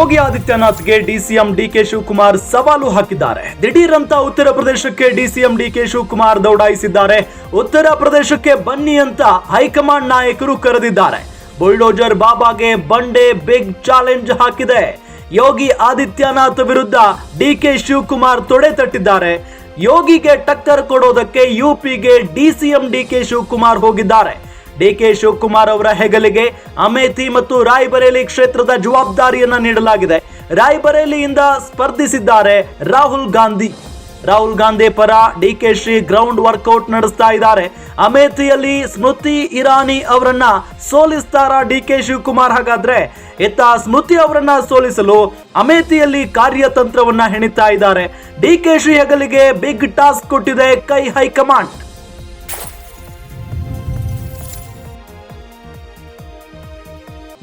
ಯೋಗಿ ಆದಿತ್ಯನಾಥ್ಗೆ DCM DK Shivakumar ಸವಾಲು ಹಾಕಿದ್ದಾರೆ. ದಿಢೀರಂತ ಉತ್ತರ ಪ್ರದೇಶಕ್ಕೆ ಡಿಸಿಎಂ ಡಿಕೆ ಶಿವಕುಮಾರ್ ದೌಡಾಯಿಸಿದ್ದಾರೆ. ಉತ್ತರ ಪ್ರದೇಶಕ್ಕೆ ಬನ್ನಿ ಅಂತ ಹೈಕಮಾಂಡ್ ನಾಯಕರು ಕರೆದಿದ್ದಾರೆ. ಬುಲ್ಡೋಜರ್ ಬಾಬಾಗೆ ಬಂಡೆ ಬಿಗ್ ಚಾಲೆಂಜ್ ಹಾಕಿದೆ. ಯೋಗಿ ಆದಿತ್ಯನಾಥ್ ವಿರುದ್ಧ ಡಿಕೆ ಶಿವಕುಮಾರ್ ತೊಡೆ ತಟ್ಟಿದ್ದಾರೆ. ಯೋಗಿಗೆ ಟಕ್ಕರ್ ಕೊಡೋದಕ್ಕೆ ಯುಪಿಗೆ ಡಿಸಿಎಂ ಡಿಕೆ ಶಿವಕುಮಾರ್ ಹೋಗಿದ್ದಾರೆ. ಡಿಕೆ ಶಿವಕುಮಾರ್ ಅವರ ಹೆಗಲಿಗೆ ಅಮೇಥಿ ಮತ್ತು ರಾಯ್ಬರೇಲಿ ಕ್ಷೇತ್ರದ ಜವಾಬ್ದಾರಿಯನ್ನ ನೀಡಲಾಗಿದೆ. ರಾಯ್ಬರೇಲಿಯಿಂದ ಸ್ಪರ್ಧಿಸಿದ್ದಾರೆ ರಾಹುಲ್ ಗಾಂಧಿ. ರಾಹುಲ್ ಗಾಂಧಿ ಪರ ಡಿಕೆಶಿ ಗ್ರೌಂಡ್ ವರ್ಕೌಟ್ ನಡೆಸ್ತಾ ಇದ್ದಾರೆ. ಅಮೇಥಿಯಲ್ಲಿ ಸ್ಮೃತಿ ಇರಾನಿ ಅವರನ್ನ ಸೋಲಿಸ್ತಾರ ಡಿಕೆ ಶಿವಕುಮಾರ್? ಹಾಗಾದ್ರೆ ಇತ್ತ ಸ್ಮೃತಿ ಅವರನ್ನ ಸೋಲಿಸಲು ಅಮೇಥಿಯಲ್ಲಿ ಕಾರ್ಯತಂತ್ರವನ್ನ ಹೆಣಿತಾ ಇದ್ದಾರೆ. ಡಿಕೆಶಿ ಹೆಗಲಿಗೆ ಬಿಗ್ ಟಾಸ್ಕ್ ಕೊಟ್ಟಿದೆ ಕೈ ಹೈಕಮಾಂಡ್.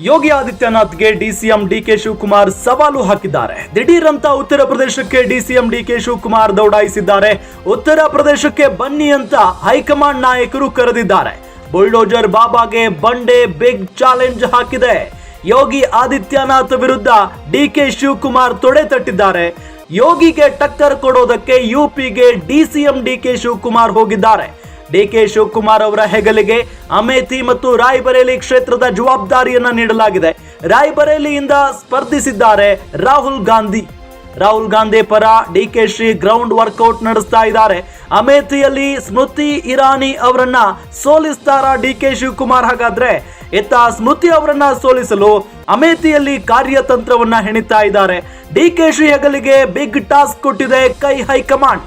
ಯೋಗಿ ಆದಿತ್ಯನಾಥ್ಗೆ ಡಿಸಿಎಂ ಡಿಕೆ ಶಿವಕುಮಾರ್ ಸವಾಲು ಹಾಕಿದ್ದಾರೆ. ದಿಢೀರಂತ ಉತ್ತರ ಪ್ರದೇಶಕ್ಕೆ ಡಿಸಿಎಂ ಡಿಕೆ ಶಿವಕುಮಾರ್ ದೌಡಾಯಿಸಿದ್ದಾರೆ. ಉತ್ತರ ಪ್ರದೇಶಕ್ಕೆ ಬನ್ನಿ ಅಂತ ಹೈಕಮಾಂಡ್ ನಾಯಕರು ಕರೆದಿದ್ದಾರೆ. ಬುಲ್ಡೋಜರ್ ಬಾಬಾಗೆ ಬಂಡೆ ಬಿಗ್ ಚಾಲೆಂಜ್ ಹಾಕಿದೆ. ಯೋಗಿ ಆದಿತ್ಯನಾಥ್ ವಿರುದ್ಧ ಡಿಕೆ ಶಿವಕುಮಾರ್ ತೊಡೆ ತಟ್ಟಿದ್ದಾರೆ. ಯೋಗಿಗೆ ಟಕ್ಕರ್ ಕೊಡೋದಕ್ಕೆ ಯುಪಿಗೆ ಡಿಸಿಎಂ ಡಿಕೆ ಶಿವಕುಮಾರ್ ಹೋಗಿದ್ದಾರೆ. ಡಿಕೆ ಶಿವಕುಮಾರ್ ಅವರ ಹೆಗಲಿಗೆ ಅಮೇಥಿ ಮತ್ತು ರಾಯ್ಬರೇಲಿ ಕ್ಷೇತ್ರದ ಜವಾಬ್ದಾರಿಯನ್ನ ನೀಡಲಾಗಿದೆ. ರಾಯ್ಬರೇಲಿಯಿಂದ ಸ್ಪರ್ಧಿಸಿದ್ದಾರೆ ರಾಹುಲ್ ಗಾಂಧಿ. ರಾಹುಲ್ ಗಾಂಧಿ ಪರ ಡಿಕೆಶಿ ಗ್ರೌಂಡ್ ವರ್ಕೌಟ್ ನಡೆಸ್ತಾ ಇದ್ದಾರೆ. ಅಮೇಥಿಯಲ್ಲಿ ಸ್ಮೃತಿ ಇರಾನಿ ಅವರನ್ನ ಸೋಲಿಸ್ತಾರ ಡಿಕೆ ಶಿವಕುಮಾರ್? ಹಾಗಾದ್ರೆ ಇತ್ತ ಸ್ಮೃತಿ ಅವರನ್ನ ಸೋಲಿಸಲು ಅಮೇಥಿಯಲ್ಲಿ ಕಾರ್ಯತಂತ್ರವನ್ನ ಹೆಣಿತಾ ಇದ್ದಾರೆ. ಡಿಕೆಶಿ ಹೆಗಲಿಗೆ ಬಿಗ್ ಟಾಸ್ಕ್ ಕೊಟ್ಟಿದೆ ಕೈ ಹೈಕಮಾಂಡ್.